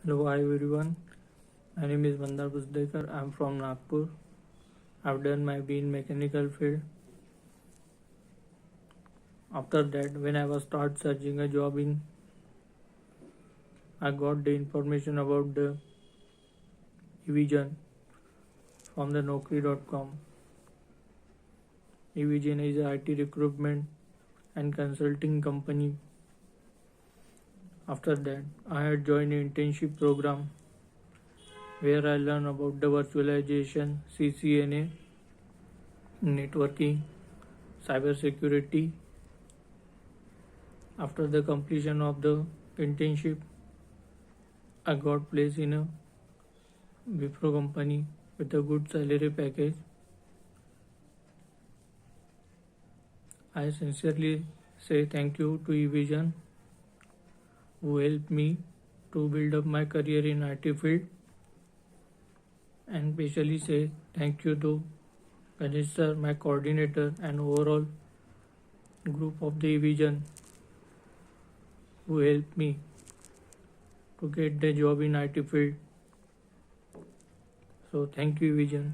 Hello, hi everyone. My name is Mandar. I am from Nagpur. I've done my B in mechanical field. After that, when I was start searching a job I got the information about the eVision from the Naukri.com. eVision is a IT recruitment and consulting company. After that, I had joined an internship program where I learned about the virtualization, CCNA, networking, cybersecurity. After the completion of the internship, I got placed in a WIPRO company with a good salary package. I sincerely say thank you to eVision who helped me to build up my career in IT field, and especially say thank you to Ganesh sir, my coordinator, and overall group of the eVision who helped me to get the job in IT field. So thank you eVision.